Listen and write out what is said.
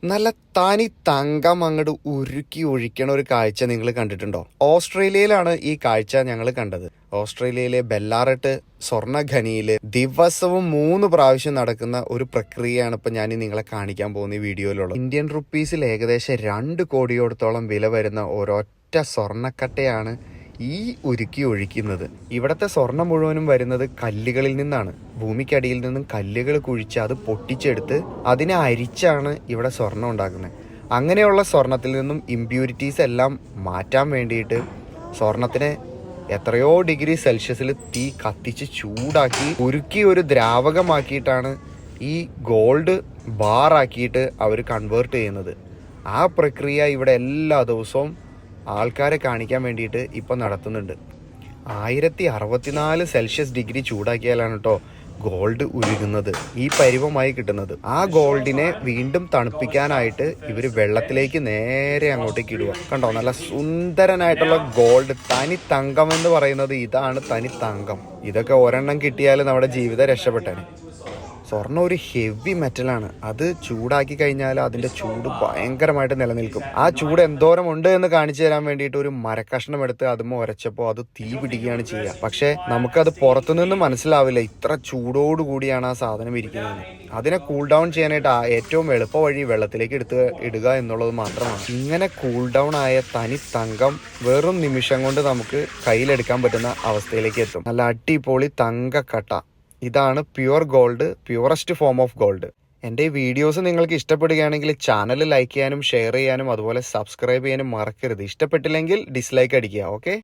നല്ല തനി തങ്കം അങ്ങോട്ട് ഉരുക്കി ഒഴിക്കണ ഒരു കാഴ്ച നിങ്ങൾ കണ്ടിട്ടുണ്ടോ? ഓസ്ട്രേലിയയിലാണ് ഈ കാഴ്ച ഞങ്ങൾ കണ്ടത്. ഓസ്ട്രേലിയയിലെ ബെല്ലാറട്ട് സ്വർണ്ണ ഖനിയില് ദിവസവും 3 പ്രാവശ്യം നടക്കുന്ന ഒരു പ്രക്രിയയാണ് ഇപ്പൊ ഞാൻ നിങ്ങളെ കാണിക്കാൻ പോകുന്ന ഈ വീഡിയോയിലുള്ളത്. ഇന്ത്യൻ റുപ്പീസിൽ ഏകദേശം 2 കോടിയോടത്തോളം വില വരുന്ന ഒരൊറ്റ സ്വർണ്ണക്കട്ടയാണ് ഈ ഉരുക്കി ഒഴിക്കുന്നത്. ഇവിടത്തെ സ്വർണം മുഴുവനും വരുന്നത് കല്ലുകളിൽ നിന്നാണ്. ഭൂമിക്കടിയിൽ നിന്നും കല്ലുകൾ കുഴിച്ച് അത് പൊട്ടിച്ചെടുത്ത് അതിനെ അരിച്ചാണ് ഇവിടെ സ്വർണം ഉണ്ടാക്കുന്നത്. അങ്ങനെയുള്ള സ്വർണത്തിൽ നിന്നും ഇമ്പ്യൂരിറ്റീസ് എല്ലാം മാറ്റാൻ വേണ്ടിയിട്ട് സ്വർണത്തിനെ എത്രയോ ഡിഗ്രി സെൽഷ്യസിൽ തീ കത്തിച്ച് ചൂടാക്കി ഉരുക്കി ഒരു ദ്രാവകമാക്കിയിട്ടാണ് ഈ ഗോൾഡ് ബാറാക്കിയിട്ട് അവർ കൺവേർട്ട് ചെയ്യുന്നത്. ആ പ്രക്രിയ ഇവിടെ എല്ലാ ദിവസവും ആൾക്കാരെ കാണിക്കാൻ വേണ്ടിയിട്ട് ഇപ്പം നടത്തുന്നുണ്ട്. 1064 സെൽഷ്യസ് ഡിഗ്രി ചൂടാക്കിയാലാണ് കേട്ടോ ഗോൾഡ് ഉരുകുന്നത്, ഈ പരുവമായി കിട്ടുന്നത്. ആ ഗോൾഡിനെ വീണ്ടും തണുപ്പിക്കാനായിട്ട് ഇവർ വെള്ളത്തിലേക്ക് നേരെ അങ്ങോട്ടേക്ക് ഇടുക. കണ്ടോ, നല്ല സുന്ദരനായിട്ടുള്ള ഗോൾഡ്. തനി തങ്കം എന്ന് പറയുന്നത് ഇതാണ്, തനി തങ്കം. ഇതൊക്കെ ഒരെണ്ണം കിട്ടിയാൽ നമ്മുടെ ജീവിതം രക്ഷപ്പെട്ടേനെ. സ്വർണ്ണം ഒരു ഹെവി മെറ്റലാണ്. അത് ചൂടാക്കി കഴിഞ്ഞാൽ അതിന്റെ ചൂട് ഭയങ്കരമായിട്ട് നിലനിൽക്കും. ആ ചൂട് എന്തോരം ഉണ്ട് എന്ന് കാണിച്ചു തരാൻ വേണ്ടിയിട്ട് ഒരു മരക്കഷ്ണം എടുത്ത് അതും ഉരച്ചപ്പോൾ അത് തീ പിടിക്കുകയാണ് ചെയ്യുക. പക്ഷെ നമുക്കത് പുറത്തുനിന്ന് മനസ്സിലാവില്ല, ഇത്ര ചൂടോടുകൂടിയാണ് ആ സാധനം ഇരിക്കുന്നത്. അതിനെ കൂൾ ഡൗൺ ചെയ്യാനായിട്ട് ഏറ്റവും എളുപ്പ വഴി വെള്ളത്തിലേക്ക് ഇടുക എന്നുള്ളത് മാത്രമാണ്. ഇങ്ങനെ കൂൾ ഡൗൺ ആയ തനി തങ്കം വെറും നിമിഷം കൊണ്ട് നമുക്ക് കയ്യിലെടുക്കാൻ പറ്റുന്ന അവസ്ഥയിലേക്ക് എത്തും. നല്ല അടിപൊളി തങ്കക്കട്ട. ഇതാണ് pure gold, purest form of gold. എൻ്റെ ഈ വീഡിയോസ് നിങ്ങൾക്ക് ഇഷ്ടപ്പെടുകയാണെങ്കിൽ ചാനൽ ലൈക്ക് ചെയ്യാനും ഷെയർ ചെയ്യാനും അതുപോലെ സബ്സ്ക്രൈബ് ചെയ്യാനും മറക്കരുത്. ഇഷ്ടപ്പെട്ടില്ലെങ്കിൽ ഡിസ്ലൈക്ക് അടിക്കുക. ഓക്കെ.